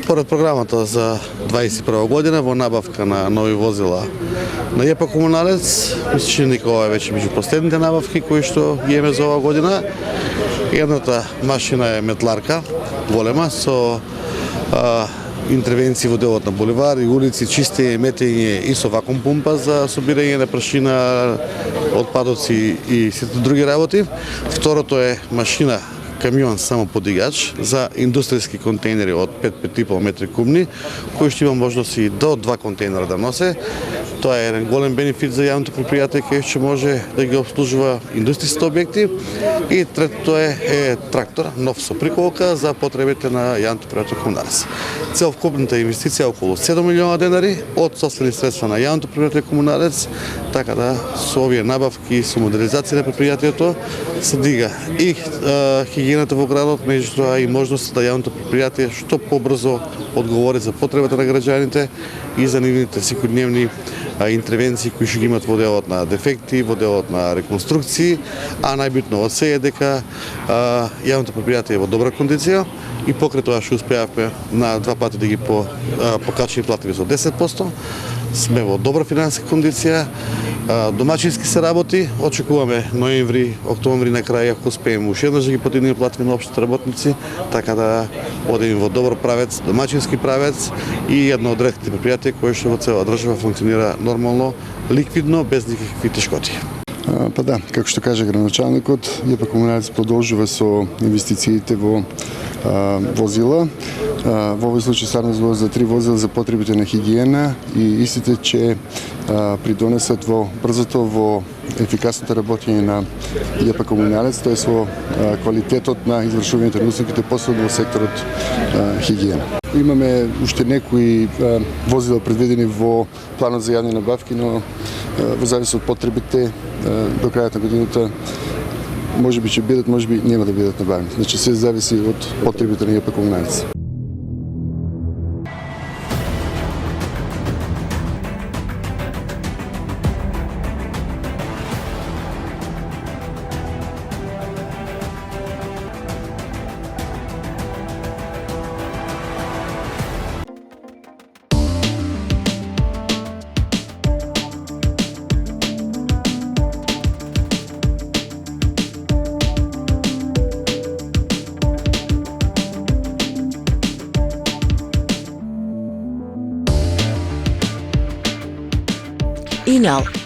Според програмата за 2021 година во набавка на нови возила на ЕПА Комуналец, мисля, че Никола е веќе меѓу последните набавки кои што ги имаме за оваа година. Едната машина е метларка, голема, со интервенции во делот на буливар и улици, чистење, метење и со вакуум пумпа за собирање на прашина, отпадоци и сите други работи. Второто е машина камион самоподигач за индустријски контейнери од 5,5 метри кубни, кои што има можност и до 2 контейнера да носе. Тоа е еден голем бенефит за јавното предпријатие кој што може да ги обслужува индустријските објекти. И третото е трактор, нов со приколка за потребите на јавното предпријатие Комуналец. Целокупната инвестиција е околу 7 милиона денари од собствени средства на јавното предпријатие Комуналец, така да со овие набавки и со модернизација на предпријатието се дига и хигиената во градот, меѓутоа и можност да јавното предпријатие што побрзо одговори за потребата на граѓаните и за нивните секојдневни интервенции кои што ги имат во делот на дефекти, во делот на реконструкции, а најбитно од се е дека јавното предпријатие е во добра кондиција и покрај тоа што успеавме на 2 пати да ги покачиме платите со 10%, сме во добра финансиска кондиција, домачински се работи, очекуваме ноември, октомври на крај ако успееме уште еднаш да ги подигнеме платите на општите работници, така да одиме во добар правец, домачински правец и едно од ретките предпријатија кои што во цела држава функционира нормално, ликвидно, без никакви тешкоти. Па да, како што кажа градоначалникот, ЕПА Комуналец продолжува со инвестициите во возила. Во овој случај станува збор за 3 возила за потребите на хигиена и истите че придонесат во брзото, во ефикасното работење на ЕПА Комуналец, тоа е во квалитетот на извршувањето на услугите посебно во секторот хигиена. Имаме уште некои возила предвидени во планот за јавни набавки, но во зависи од потребите до крајот на годината можеби ќе бидат, можеби нема да бидат набавени. Значи се зависи од потребите на ЕПА Комуналец. Inal